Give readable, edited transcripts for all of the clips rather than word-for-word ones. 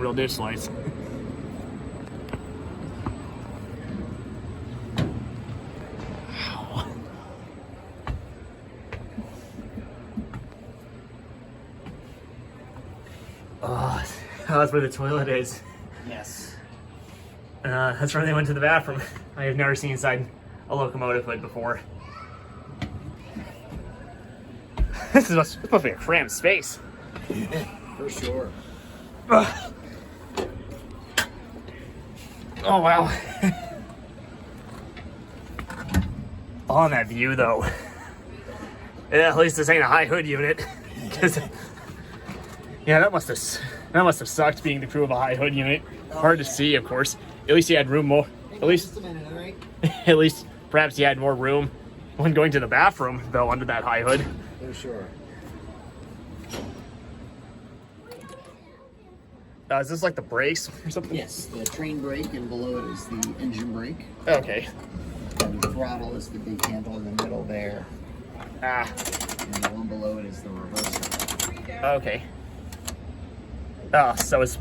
real dish slice. Oh, that's where the toilet is. Yes. That's where they went to the bathroom. I have never seen inside a locomotive hood before. This is supposed to be a cramped space. For sure. Ugh. Oh, wow. On that view, though. Yeah, at least this ain't a high hood unit. Yeah, that must have sucked being the crew of a high hood unit. Hard to see, of course. At least you had room more. At least, at least, perhaps you had more room when going to the bathroom, though, under that high hood. For sure. Is this like the brakes or something? Yes, the train brake, and below it is the engine brake. Okay. And the throttle is the big handle in the middle there. Ah. And the one below it is the reverser. Okay. Oh, so it's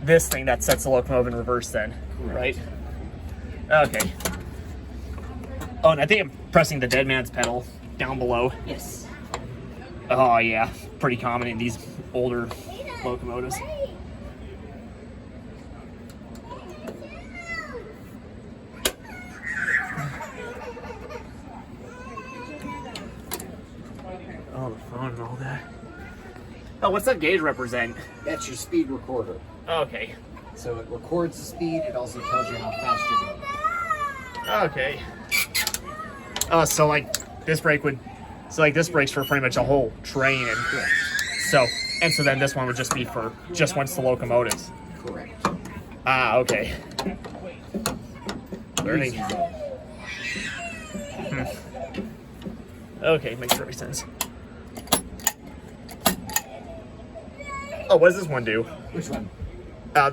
this thing that sets the locomotive in reverse then, Correct. right? Okay. Oh, and I think I'm pressing the dead man's pedal down below. Yes. Oh yeah, pretty common in these older locomotives. Oh, the phone and all that. Oh, what's that gauge represent? That's your speed recorder. Okay. So it records the speed. It also tells you how fast you're going. Okay. Oh, so like this brake would, so like this brake's for pretty much a whole train, and so then this one would just be for just once the locomotives. Correct. Ah, okay. Learning. Okay, makes perfect sense. Oh, what does this one do? Which one?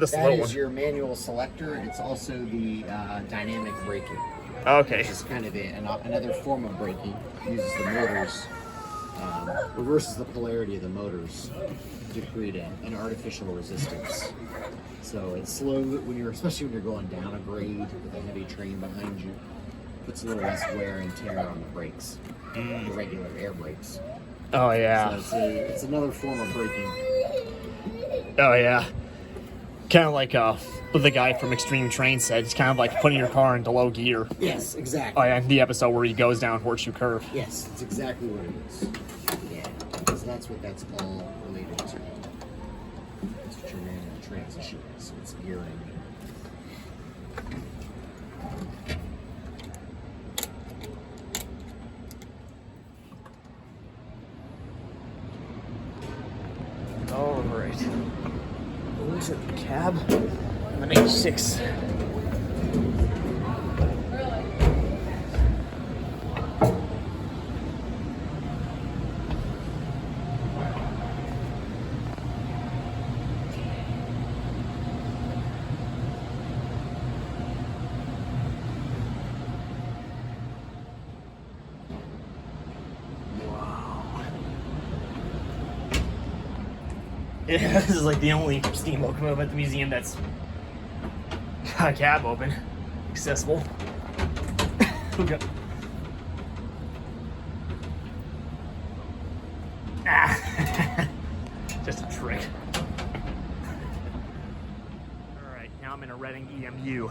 This That little is one. your manual selector. It's also the dynamic braking. Okay. It's kind of another form of braking. It uses the motors, reverses the polarity of the motors to create an artificial resistance. So it's slow when especially when you're going down a grade with a heavy train behind you. Puts a little less wear and tear on the brakes, the regular air brakes. Oh yeah. So it's another form of braking. Oh yeah. Kind of like what the guy from Extreme Train said. It's kind of like putting your car into low gear. Yes, exactly. Oh yeah, the episode where he goes down Horseshoe Curve. Yes, it's exactly what it is. Yeah, because that's what that's all related to. That's what your manual transmission is. So it's gearing. All right. Looks at the cab. An H6. Yeah, this is like the only steam locomotive at the museum that's got a cab open, accessible. Okay. Ah, just a trick. All right, now I'm in a Reading EMU.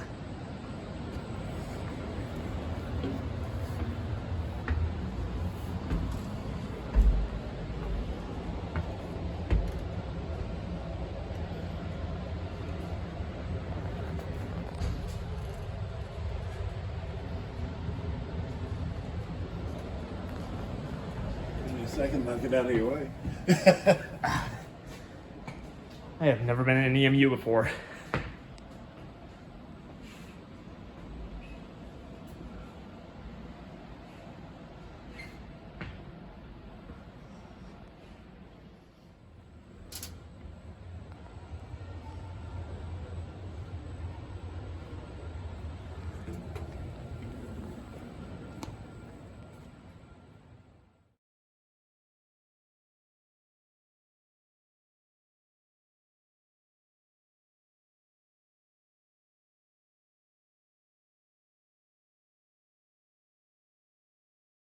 Second, knock it out of your way. I have never been in an EMU before.